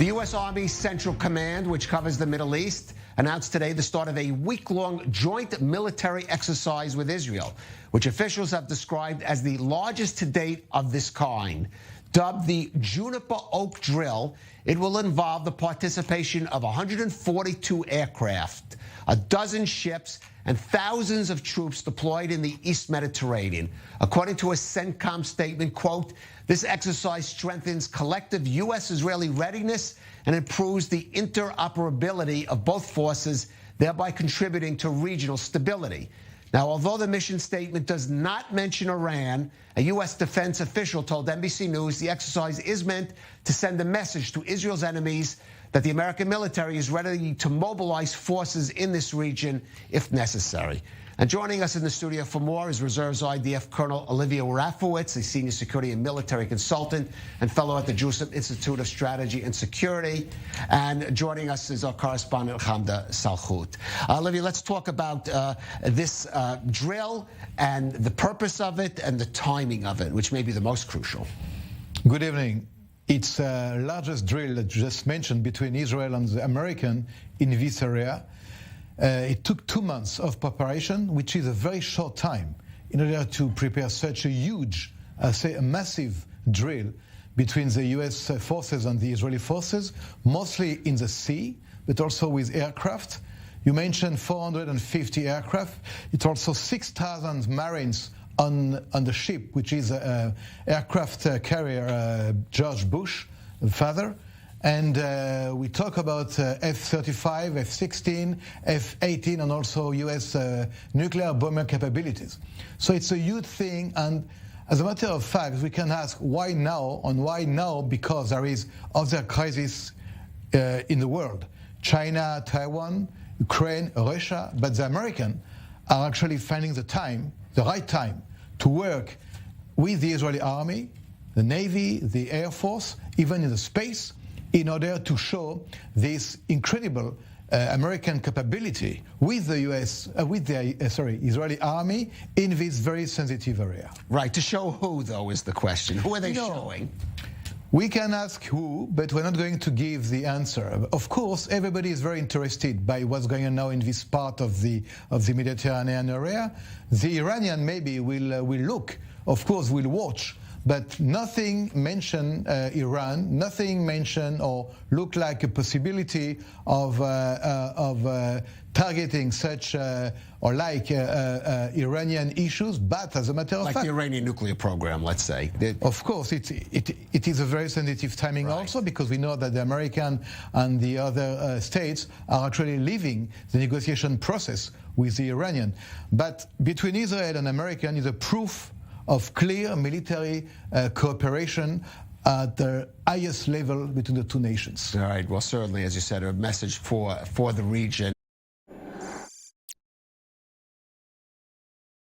The U.S. Army Central Command, which covers the Middle East, announced today the start of a week-long joint military exercise with Israel, which officials have described as the largest to date of this kind. Dubbed the Juniper Oak Drill, it will involve the participation of 142 aircraft, a dozen ships, and thousands of troops deployed in the East Mediterranean. According to a CENTCOM statement, quote, this exercise strengthens collective U.S.-Israeli readiness and improves the interoperability of both forces, thereby contributing to regional stability. Now, although the mission statement does not mention Iran, a U.S. defense official told NBC News the exercise is meant to send a message to Israel's enemies that the American military is ready to mobilize forces in this region if necessary. And joining us in the studio for more is Reserves IDF Colonel Olivia Rafowitz, a senior security and military consultant and fellow at the Jerusalem Institute of Strategy and Security. And joining us is our correspondent, Hamda Salchut. Olivia, let's talk about this drill and the purpose of it and the timing of it, which may be the most crucial. Good evening. It's the largest drill that you just mentioned between Israel and the American in this area. It took 2 months of preparation, which is a very short time, in order to prepare such a huge, a massive drill between the U.S. forces and the Israeli forces, mostly in the sea, but also with aircraft. You mentioned 450 aircraft. It's also 6,000 Marines on the ship, which is an aircraft carrier George Bush, father. And we talk about F-35, F-16, F-18, and also U.S. nuclear bomber capabilities. So it's a huge thing. And as a matter of fact, we can ask why now? And why now? Because there is other crises in the world. China, Taiwan, Ukraine, Russia. But the Americans are actually finding the right time, to work with the Israeli army, the Navy, the Air Force, even in the space, in order to show this incredible American capability with the Israeli army in this very sensitive area. Right. To show who, though, is the question. Who are they showing? We can ask who, but we're not going to give the answer. Of course, everybody is very interested by what's going on now in this part of the Mediterranean area. The Iranian maybe will look, of course, will watch, but nothing mentioned Iran, nothing mentioned or look like a possibility of targeting such or like Iranian issues. But as a matter of fact, like the Iranian nuclear program, let's say. Of course, it is a very sensitive timing also, because we know that the American and the other states are actually leaving the negotiation process with the Iranian. But between Israel and American is a proof of clear military cooperation at the highest level between the two nations. All right. Well, certainly, as you said, a message for the region.